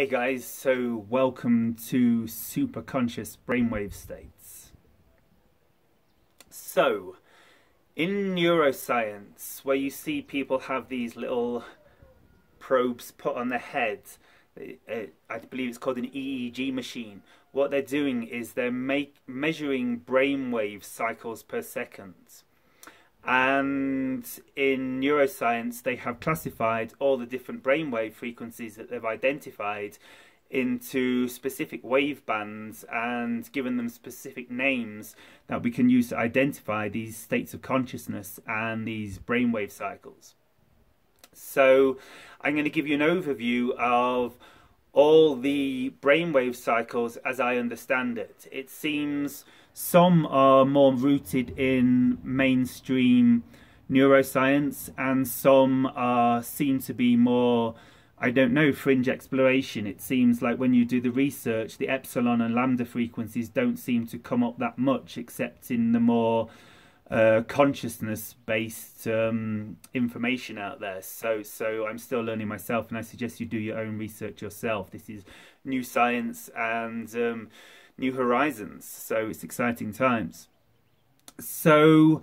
Hey guys, so welcome to Superconscious Brainwave states. So, in neuroscience, where you see people have these little probes put on their head, I believe it's called an EEG machine. What they're doing is they're measuring brainwave cycles per second. And in neuroscience, they have classified all the different brainwave frequencies that they've identified into specific wave bands and given them specific names that we can use to identify these states of consciousness and these brainwave cycles. So I'm going to give you an overview of all the brainwave cycles as I understand it. It seems some are more rooted in mainstream neuroscience and some seem to be more, I don't know, fringe exploration. It seems like when you do the research, the epsilon and lambda frequencies don't seem to come up that much except in the more consciousness-based information out there. So I'm still learning myself, and I suggest you do your own research yourself. This is new science and new horizons, so it's exciting times. So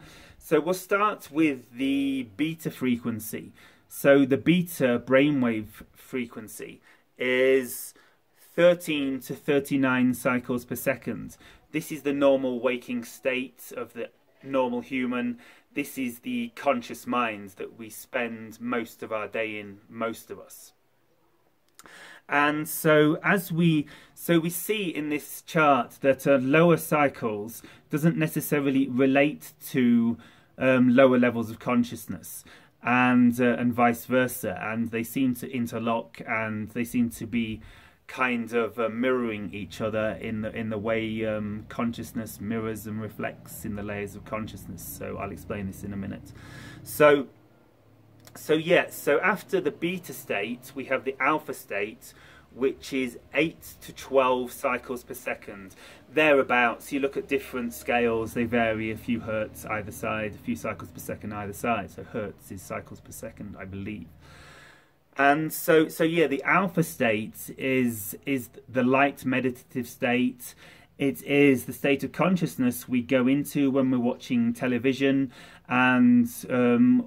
we'll start with the beta frequency. So the beta brainwave frequency is 13 to 39 cycles per second. This is the normal waking state of the normal human. This is the conscious mind that we spend most of our day in, most of us. And so we see in this chart that lower cycles doesn't necessarily relate to lower levels of consciousness, and vice versa, and they seem to interlock, and they seem to be kind of mirroring each other in the way consciousness mirrors and reflects in the layers of consciousness. So I'll explain this in a minute. So after the beta state, we have the alpha state, which is 8 to 12 cycles per second. Thereabouts. You look at different scales, they vary a few hertz either side, a few cycles per second either side. So hertz is cycles per second, I believe. And so yeah, the alpha state is the light meditative state. It is the state of consciousness we go into when we're watching television and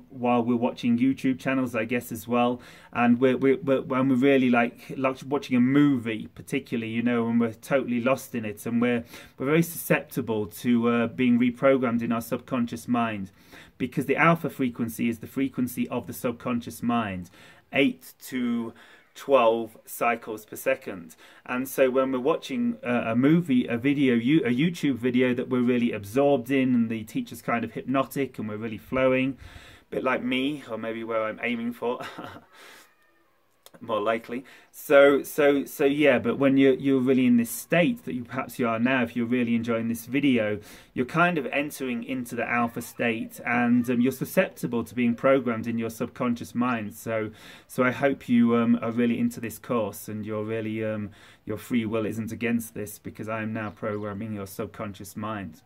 while we're watching YouTube channels, I guess, as well. And when we're really like watching a movie, particularly, you know, when we're totally lost in it, and we're very susceptible to being reprogrammed in our subconscious mind, because the alpha frequency is the frequency of the subconscious mind, 8 to 12 cycles per second. And so when we're watching a movie, a YouTube video that we're really absorbed in, and the teacher's kind of hypnotic and we're really flowing, a bit like me, or maybe where I'm aiming for, more likely. So yeah, but when you're really in this state that perhaps you are now, if you're really enjoying this video, you're kind of entering into the alpha state, and you're susceptible to being programmed in your subconscious mind. So I hope you are really into this course, and you're really your free will isn't against this, because I am now programming your subconscious mind.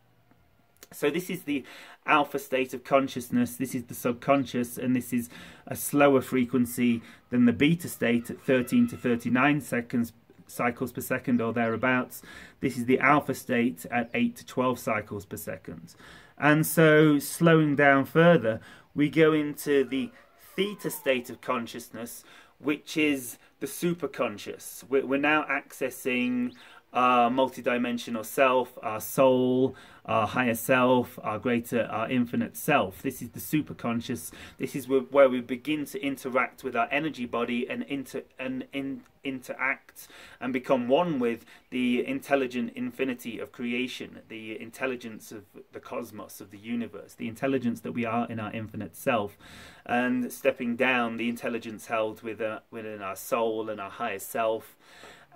So this is the alpha state of consciousness, this is the subconscious, and this is a slower frequency than the beta state at 13 to 39 cycles per second or thereabouts. This is the alpha state at 8 to 12 cycles per second. And so slowing down further, we go into the theta state of consciousness, which is the superconscious. We're now accessing our multidimensional self, our soul, our higher self, our infinite self. This is the superconscious. This is where we begin to interact with our energy body and interact and become one with the intelligent infinity of creation, the intelligence of the cosmos, of the universe, the intelligence that we are in our infinite self, and stepping down the intelligence held within our soul and our higher self,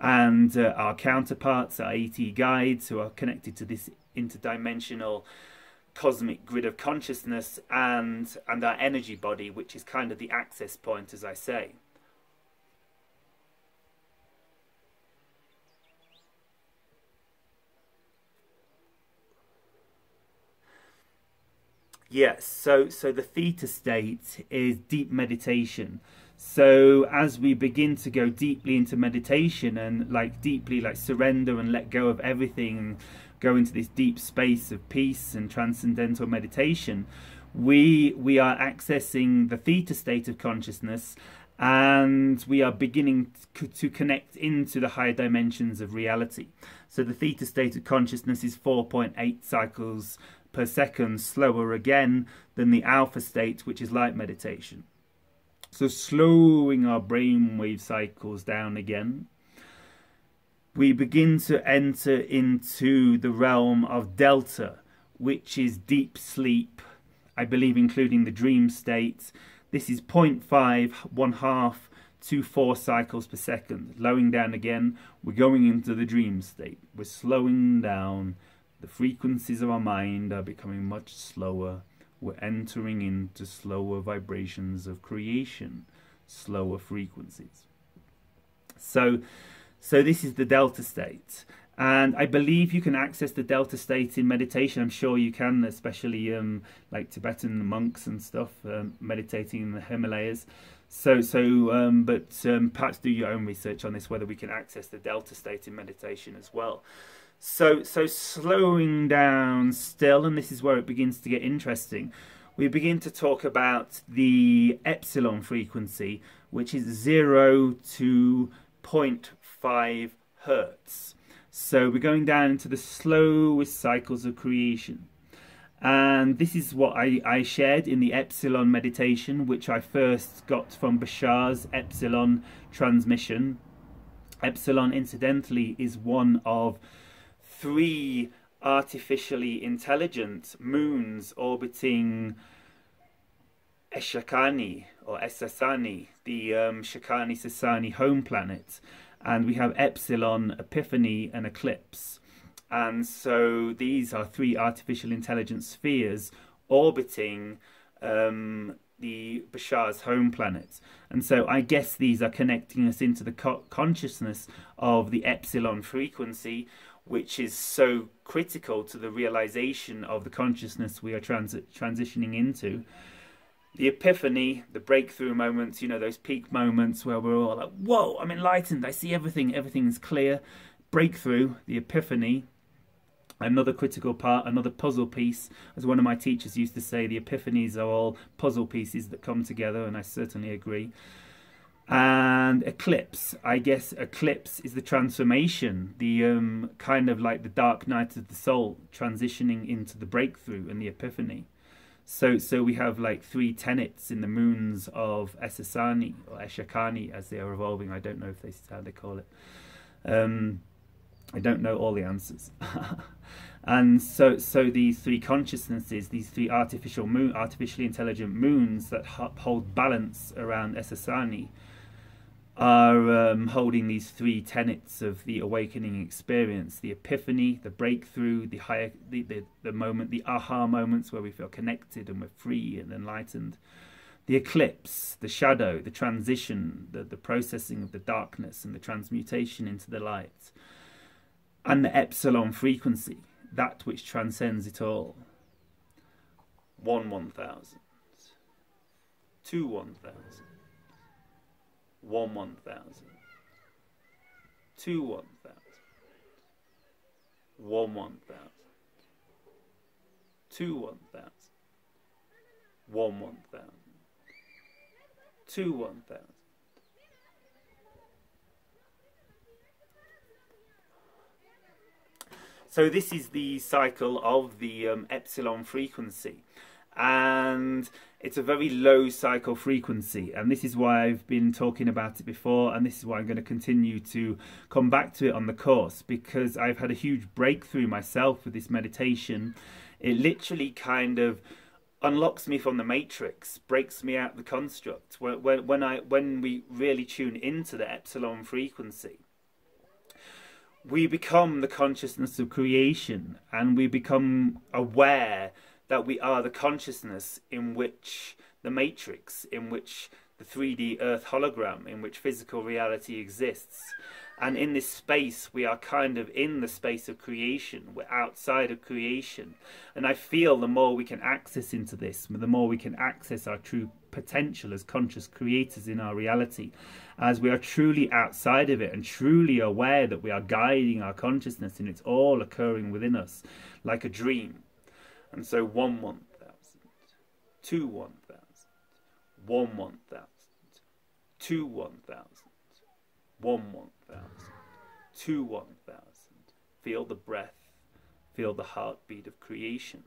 and our counterparts, our AT guides, who are connected to this interdimensional cosmic grid of consciousness, and our energy body, which is kind of the access point, as I say. Yes, so the theta state is deep meditation. So as we begin to go deeply into meditation and deeply surrender and let go of everything and go into this deep space of peace and transcendental meditation, we are accessing the theta state of consciousness, and we are beginning to connect into the higher dimensions of reality. So the theta state of consciousness is 4.8 cycles per second slower again than the alpha state, which is light meditation. So slowing our brainwave cycles down again, we begin to enter into the realm of delta, which is deep sleep, I believe including the dream state. This is 0.5, 1/2 to 4 cycles per second. Lowering down again, we're going into the dream state. We're slowing down. The frequencies of our mind are becoming much slower. We're entering into slower vibrations of creation, slower frequencies. So this is the delta state. And I believe you can access the delta state in meditation. I'm sure you can, especially like Tibetan monks and stuff, meditating in the Himalayas. But perhaps do your own research on this, whether we can access the delta state in meditation as well. So slowing down still, and this is where it begins to get interesting. We begin to talk about the epsilon frequency, which is 0 to 0.5 hertz. So we're going down into the slowest cycles of creation. And this is what I shared in the Epsilon meditation, which I first got from Bashar's Epsilon transmission. Epsilon, incidentally, is one of 3 artificially intelligent moons orbiting Eshakani or Esasani, the Shakani Sasani home planet. And we have Epsilon, Epiphany and Eclipse. And so these are 3 artificial intelligence spheres orbiting the Bashar's home planet. And so I guess these are connecting us into the consciousness of the epsilon frequency, which is so critical to the realization of the consciousness we are transitioning into. The epiphany, the breakthrough moments, you know, those peak moments where we're all like, whoa, I'm enlightened, I see everything, everything's clear. Breakthrough, the epiphany, another critical part, another puzzle piece. As one of my teachers used to say, the epiphanies are all puzzle pieces that come together, and I certainly agree. And eclipse, I guess eclipse is the transformation, the kind of like the dark night of the soul transitioning into the breakthrough and the epiphany. So we have like 3 tenets in the moons of Esasani or Eshakani as they are evolving. I don't know if this is how they call it. I don't know all the answers. And so these 3 consciousnesses, these 3 artificially intelligent moons that hold balance around Esasani, are holding these 3 tenets of the awakening experience: the epiphany, the breakthrough, the moment, the aha moments where we feel connected and we're free and enlightened; the eclipse, the shadow, the transition, the processing of the darkness and the transmutation into the light; and the epsilon frequency, that which transcends it all. 1 1,000, 2 1,000, 1 1,000, 2 1,000, 1 1,000, 2 1,000, 1 1,000, 2 1,000. So this is the cycle of the epsilon frequency, and it's a very low cycle frequency, and this is why I've been talking about it before, and this is why I'm going to continue to come back to it on the course, because I've had a huge breakthrough myself with this meditation. It literally kind of unlocks me from the matrix, breaks me out of the construct. When we really tune into the epsilon frequency, we become the consciousness of creation, and we become aware that we are the consciousness in which the matrix, in which the 3D earth hologram, in which physical reality exists. And in this space, we are kind of in the space of creation. We're outside of creation. And I feel the more we can access into this, the more we can access our true potential as conscious creators in our reality, as we are truly outside of it and truly aware that we are guiding our consciousness and it's all occurring within us like a dream. And so 1 1,000, 2 1,000, 1 1,000, 2 1,000, 1 1,000, 2 1,000. Feel the breath, feel the heartbeat of creation,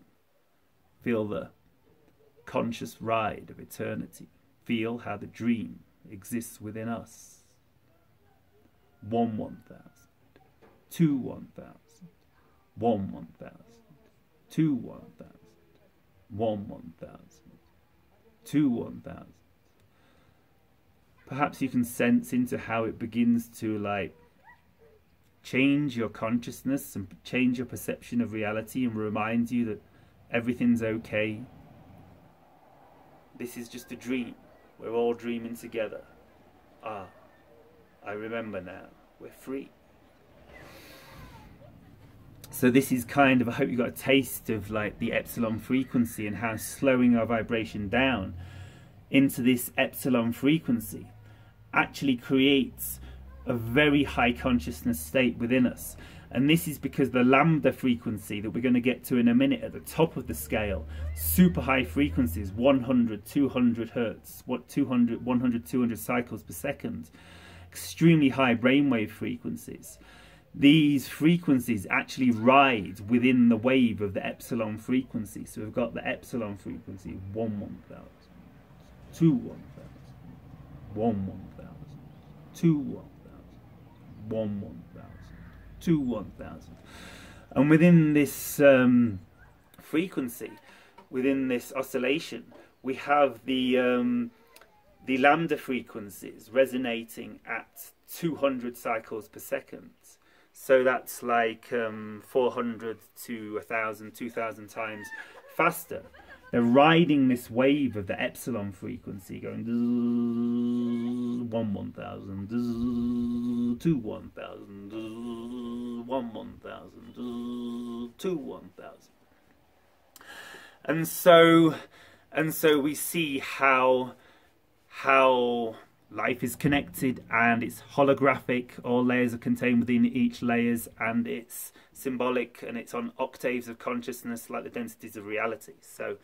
feel the conscious ride of eternity, feel how the dream exists within us. 1 1,000, 2 1,000, 1 1,000, 2 1,000, 1 1,000, 2 1,000. Perhaps you can sense into how it begins to like change your consciousness and change your perception of reality and remind you that everything's okay. This is just a dream. We're all dreaming together. Ah, I remember now. We're free. So this is kind of, I hope you got a taste of like the epsilon frequency and how slowing our vibration down into this epsilon frequency actually creates a very high consciousness state within us. And this is because the lambda frequency that we're going to get to in a minute at the top of the scale, super high frequencies, 100, 200 hertz, 200, 100, 200 cycles per second, extremely high brainwave frequencies. These frequencies actually ride within the wave of the epsilon frequency. So we've got the epsilon frequency, 1 1,000, 2 1,000, 1 1,000, 2 1,000, 1 1,000, 2 1,000. And within this frequency, within this oscillation, we have the lambda frequencies resonating at 200 cycles per second. So that's like 400 to 1,000, 2,000 times faster. They're riding this wave of the epsilon frequency, going 1 1,000, 2 1,000, 1 1,000, 2 1,000. And so we see how life is connected and it's holographic. All layers are contained within each layers, and it's symbolic and it's on octaves of consciousness like the densities of reality. So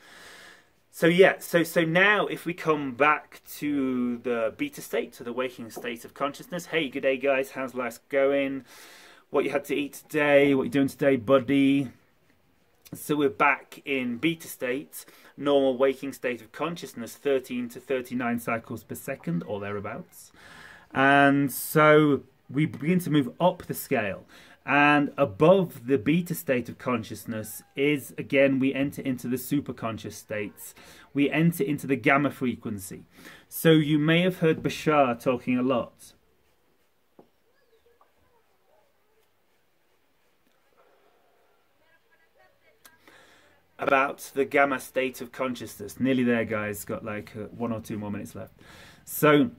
now if we come back to the beta state, to the waking state of consciousness. Hey, good day guys, how's life going? What you had to eat today? What you doing today, buddy? So we're back in beta state, normal waking state of consciousness, 13 to 39 cycles per second or thereabouts. And so we begin to move up the scale. And above the beta state of consciousness is, again, we enter into the superconscious states. We enter into the gamma frequency. So you may have heard Bashar talking a lot about the gamma state of consciousness. Nearly there, guys. Got like 1 or 2 more minutes left. So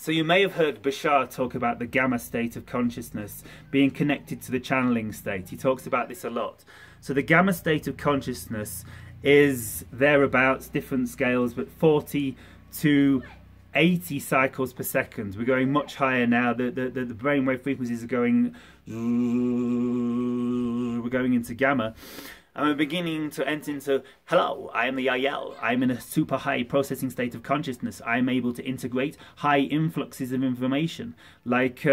you may have heard Bashar talk about the gamma state of consciousness being connected to the channeling state. He talks about this a lot. So the gamma state of consciousness is thereabouts, different scales, but 40 to 80 cycles per second. We're going much higher now. The brainwave frequencies are going, we're going into gamma. And we're beginning to enter into, hello, I am the Yael. I'm in a super high processing state of consciousness. I'm able to integrate high influxes of information. Like,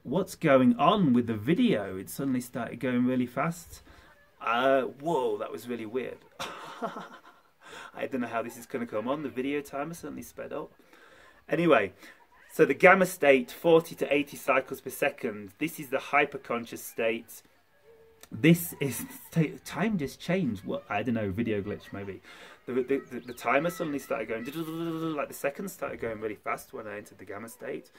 what's going on with the video? It suddenly started going really fast. Whoa, that was really weird. I don't know how this is going to come on. The video timer suddenly sped up. Anyway, so the gamma state, 40 to 80 cycles per second. This is the hyperconscious state. This is, time just changed. What, I don't know, video glitch maybe. The timer suddenly started going, like the seconds started going really fast when I entered the gamma state.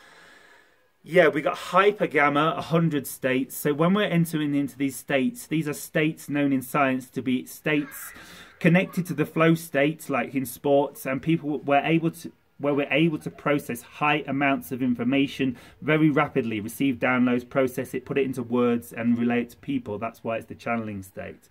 Yeah, we got hyper gamma, 100 states. So when we're entering into these states, these are states known in science to be states connected to the flow states, like in sports, and people were able to, where we're able to process high amounts of information very rapidly, receive downloads, process it, put it into words and relate it to people. That's why it's the channeling state.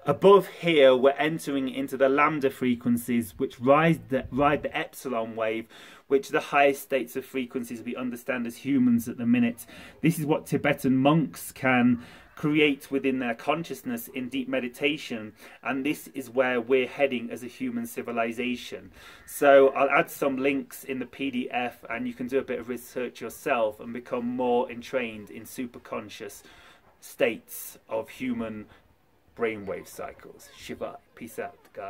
Above here, we're entering into the lambda frequencies, which ride the epsilon wave, which are the highest states of frequencies we understand as humans at the minute. This is what Tibetan monks can create within their consciousness in deep meditation, and this is where we're heading as a human civilization. So I'll add some links in the PDF, and you can do a bit of research yourself and become more entrained in superconscious states of human brainwave cycles. Shiva. Peace out, guys.